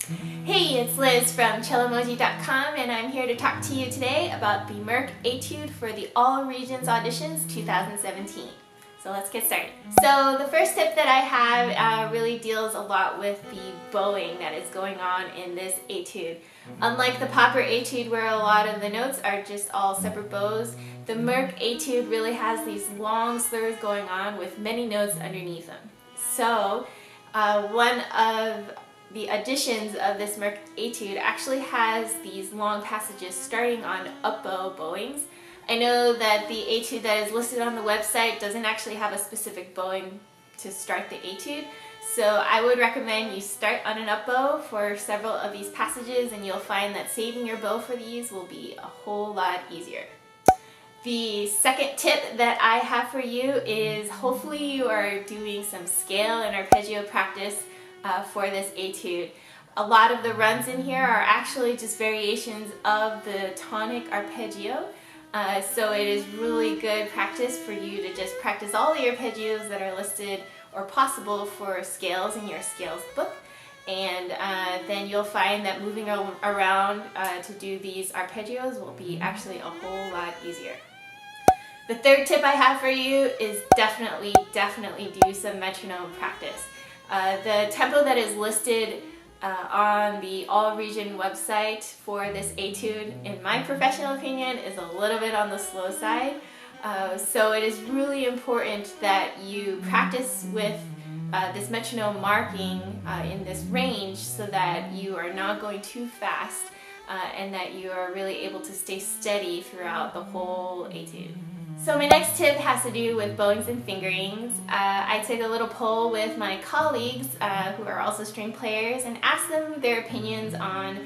Hey, it's Liz from Cellomoji.com, and I'm here to talk to you today about the Merk etude for the All Regions Auditions 2017. So let's get started. So the first tip that I have really deals a lot with the bowing that is going on in this etude. Unlike the Popper etude where a lot of the notes are just all separate bows, the Merk etude really has these long slurs going on with many notes underneath them. So one of the additions of this Merk etude actually has these long passages starting on up bow bowings. I know that the etude that is listed on the website doesn't actually have a specific bowing to start the etude, so I would recommend you start on an up bow for several of these passages, and you'll find that saving your bow for these will be a whole lot easier. The second tip that I have for you is hopefully you are doing some scale and arpeggio practice for this etude. A lot of the runs in here are actually just variations of the tonic arpeggio, so it is really good practice for you to just practice all the arpeggios that are listed or possible for scales in your scales book, and then you'll find that moving around to do these arpeggios will be actually a whole lot easier. The third tip I have for you is definitely do some metronome practice. The tempo that is listed on the All Region website for this etude, in my professional opinion, is a little bit on the slow side. So it is really important that you practice with this metronome marking in this range so that you are not going too fast and that you are really able to stay steady throughout the whole etude. So my next tip has to do with bowings and fingerings. I took a little poll with my colleagues who are also string players and asked them their opinions on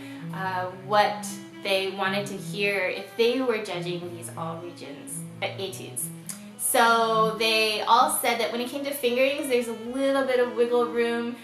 what they wanted to hear if they were judging these All Regions etudes. So they all said that when it came to fingerings, there's a little bit of wiggle room.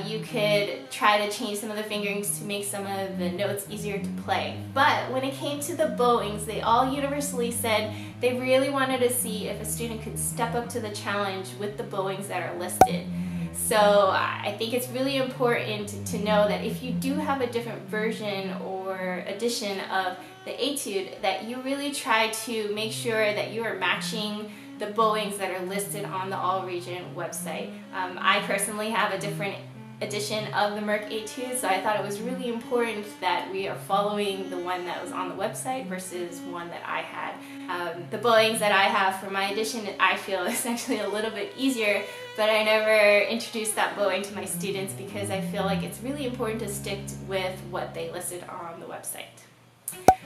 You could try to change some of the fingerings to make some of the notes easier to play. But when it came to the bowings, they all universally said they really wanted to see if a student could step up to the challenge with the bowings that are listed. So I think it's really important to know that if you do have a different version or edition of the etude, that you really try to make sure that you are matching the bowings that are listed on the All Region website. I personally have a different edition of the Merk etude, so I thought it was really important that we are following the one that was on the website versus one that I had. The bowings that I have for my edition, I feel is actually a little bit easier, but I never introduced that bowing to my students because I feel like it's really important to stick with what they listed on the website.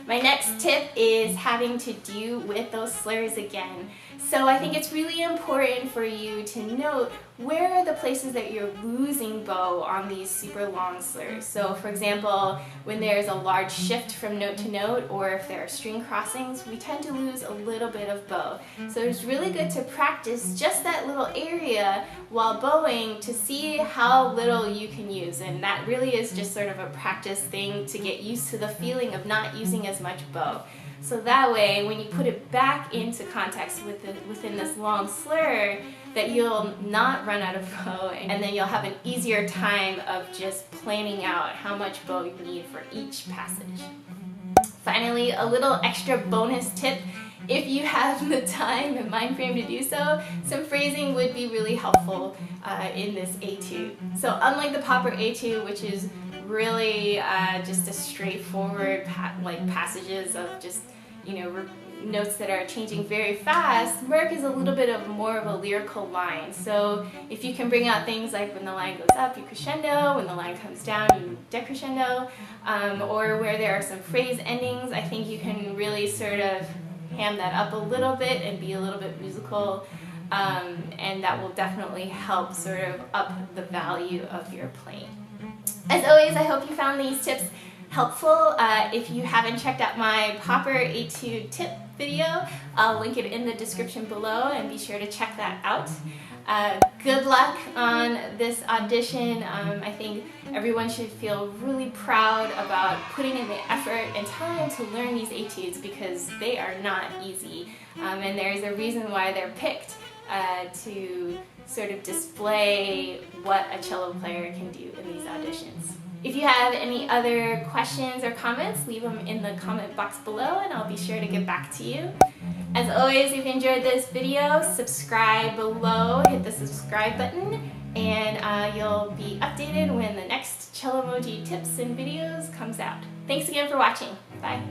My next tip is having to do with those slurs again. So I think it's really important for you to note where are the places that you're losing bow on these super long slurs. So for example, when there's a large shift from note to note, or if there are string crossings, we tend to lose a little bit of bow. So it's really good to practice just that little area while bowing to see how little you can use. And that really is just sort of a practice thing to get used to the feeling of not using as much bow. So that way, when you put it back into context within this long slur, that you'll not run out of bow, and then you'll have an easier time of just planning out how much bow you need for each passage. Finally, a little extra bonus tip. If you have the time and mind frame to do so, some phrasing would be really helpful in this etude. So unlike the Popper etude, which is really just a straightforward passages of just, notes that are changing very fast, Merk is a little bit of more of a lyrical line. So if you can bring out things like when the line goes up, you crescendo, when the line comes down, you decrescendo, or where there are some phrase endings, I think you can really sort of ham that up a little bit and be a little bit musical, and that will definitely help sort of up the value of your playing. As always, I hope you found these tips helpful. If you haven't checked out my Popper etude tip video, I'll link it in the description below, and be sure to check that out. Good luck on this audition. I think everyone should feel really proud about putting in the effort and time to learn these etudes because they are not easy, and there's a reason why they're picked to sort of display what a cello player can do in these auditions. If you have any other questions or comments, leave them in the comment box below and I'll be sure to get back to you. As always, if you enjoyed this video, subscribe below, hit the subscribe button, and you'll be updated when the next Cellomoji tips and videos comes out. Thanks again for watching. Bye.